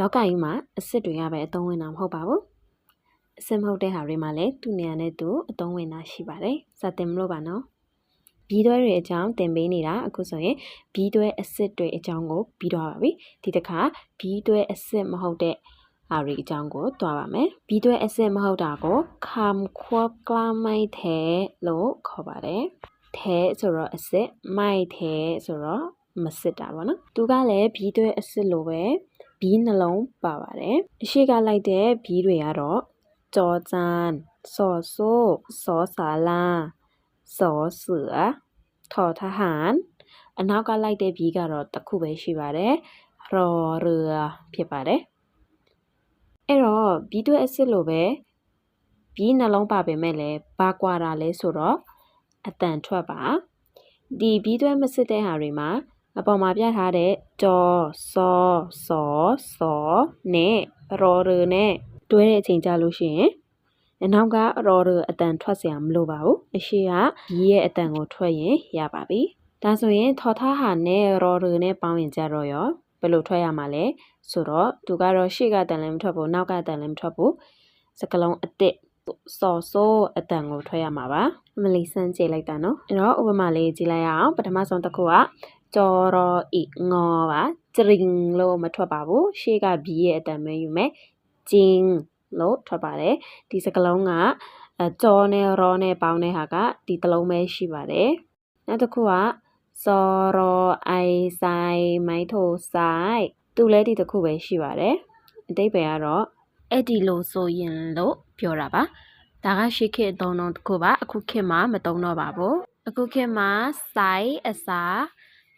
လောကကြီးမှာအစ်စ်တွေရပဲအသုံးဝင်တာမဟုတ်ပါဘူးအစ်စ်မဟုတ်တဲ့ဟာတွေမှာလည်းသူ့နေရာနဲ့သူအသုံးဝင်တာရှိပါတယ်စတင်မလို့ပါနော်ဘီးတွဲတွေအကြောင်းသင်ပေးနေတာအခုဆိုရင်ဘီးတွဲအစ်စ်တွေအကြောင်းကိုပြီးတော့ပါပြီဒီတစ်ခါဘီးတွဲအစ်စ်မဟုတ်တဲ့ဟာတွေအကြောင်းကိုတွားပါမယ်ဘီးတွဲအစ်စ်မဟုတ်တာကိုคำควบกล้ำไม่แท้လို့ခေါ်ပါတယ်แท้ဆိုတော့အစ်စ်ไม่แท้ဆိုတော့မစစ်တာပေါ့နော်သူကလည်းဘီးတွဲအစ်စ်လိုပဲဘီးနှလုံးပါပါတယ်အရှိကလိုက်တဲ့ဘီးတွေကတော့ကြောจานစောဆိုးစောศาลาစောเสือทอทหารအနောက်ကလိုက်တဲ့ဘီးကတော့တစ်ခုပဲရှိပါတယ်รอเรือဖြစ်ပါတယ်အဲ့တော့ဘီးတွဲအစ်စ်လိုပဲဘီးနှလုံးပါပေမဲ့လည်းဘာကွာတာလဲဆိုတော့အတန်ထွက်ပါဒီဘီးတွဲမစစ်တဲ့ဟာတွေမှာအပေါ်မှာပြထားတဲ့ကြောစောစောစောနဲ့ရော်ရနဲ့တွဲတဲ့အချိန်ကြလို့ရှိရင်အနောက်ကရော်ရအတန်ထွက်เสียမလိုပါဘူးအရှိကဘီးရဲ့အတန်ကိုထွက်ရင်ရပါပြီဒါဆိုရင်ထော်ထားဟာနဲ့ရော်ရနဲ့ပေါင်းရင်ကြတော့ရောဘယ်လိုထွက်ရမှာလဲဆိုတော့သူကတော့ရှေ့ကတန်လည်းမထွက်ဘူးနောက်ကတန်လည်းမထွက်ဘူးစကလုံးအတစ်စောဆိုးအတန်ကိုထွက်ရမှာပါအမလီစမ်းကြည့်လိုက်တာနော်အဲ့တော့ဥပမာလေးကြည့်လိုက်ရအောင်ပထမဆုံးတစ်ခုကကြော်ရောဤငေါ်ပါจริงလို့မထွက်ပါဘူးရှေ့ကဘီရဲ့အတန်ပဲယူမယ်จริงလို့ထွက်ပါတယ်ဒီစကလုံးကကြော်နဲ့ရောနဲ့ပေါင်းတဲ့ဟာကဒီတစ်လုံးပဲရှိပါတယ်နောက်တစ်ခုကစောရောအိုင်ဆိုင်မိုင်းထိုဆိုင်သူလည်းဒီတစ်ခုပဲရှိပါတယ်အတိတ်ပဲကတော့အဲ့ဒီလို့ဆိုရင်လို့ပြောတာပါဒါကရှေ့ခေတ်အသုံးတစ်ခုပါအခုခေတ်မှာမသုံးတော့ပါဘူးအခုခေတ်မှာဆိုင်အစား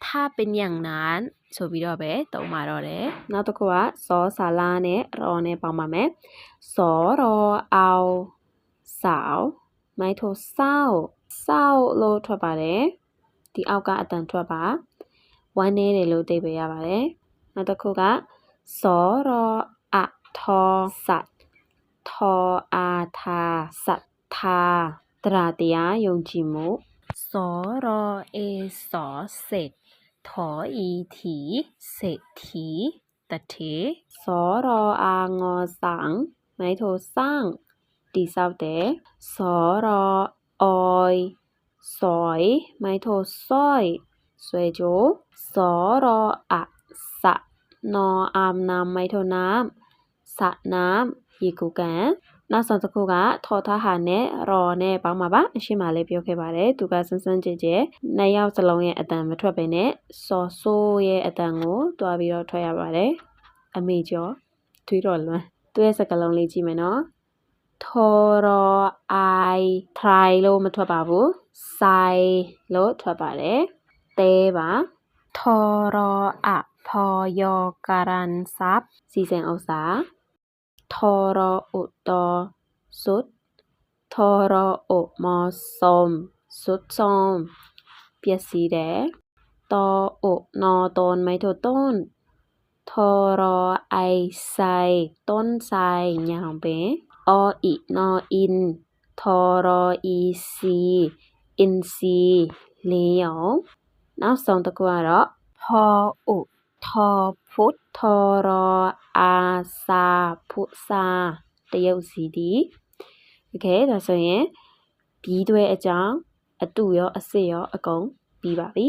ถ้าเป็นอย่างนั้นဆိုပြီးတော့ပဲသုံးပါတော့တယ်နောက်တစ်ခုကစောศาลาနဲ့ရောနဲ့ပေါင်းပါမယ်စောရောအောင်สาวไม้โทเศร้าเศร้าလို့ထွက်ပါတယ်ဒီအောက်ကအတန်ထွက်ပါဝမ်းနေတယ်လို့သိပေးရပါတယ်နောက်တစ်ခုကစောရောအထောสัตထောအာသာศรัทธาတရားတရားယုံကြည်မှုစောရောအေစောเสร็จถออีถีเศรษฐีตะเทสรออางอสังไม้โทสร้างตีเศร้าแต่สรอออยสอยไม้โทซ้อยสวยโจสรออะสะนออามน้ำไม้โทน้ำสะน้ำยีกูกันနောက်ဆုံးတစ်ခုကထော်ထားဟာနဲ့ရော်နဲ့ပေါင်းမှာပါအရှိမလေးပြောခဲ့ပါတယ်သူကစန်းစန်းကြဲကြဲနှစ်ယောက်စလုံးရဲ့အတန်မထွက်ပဲနဲ့စောဆိုးရဲ့အတန်ကိုတွားပြီးတော့ထွက်ရပါတယ်အမေကျော်ထွေးတော်လွမ်းသူရဲ့စကားလုံးလေးကြည့်မယ်နော်ထော်ရောအိုင်ထရိုင်လို့မထွက်ပါဘူးဆိုင်လို့ထွက်ပါတယ်တဲပါထော်ရောအพอယောการันทรัพย์စီစဉ်ဥစ္စာทอรออุตอสุดทอรออุมอสมสุดสมเปียสีแดตออุนอตนไม้โทต้นทอรอไอไซต้นไซยาวเปออีนออินทอรออีซีอินซีเลี้ยวနောက်ဆုံးတစ်ခုကတော့พออุทอพุททอรออาซาพุซาတရုတ်စီဒီโอเคဒါဆိုရင်ဘီးတွဲအကြောင်းအတုရောအစစ်ရောအကုန်ပြီးပါပြီ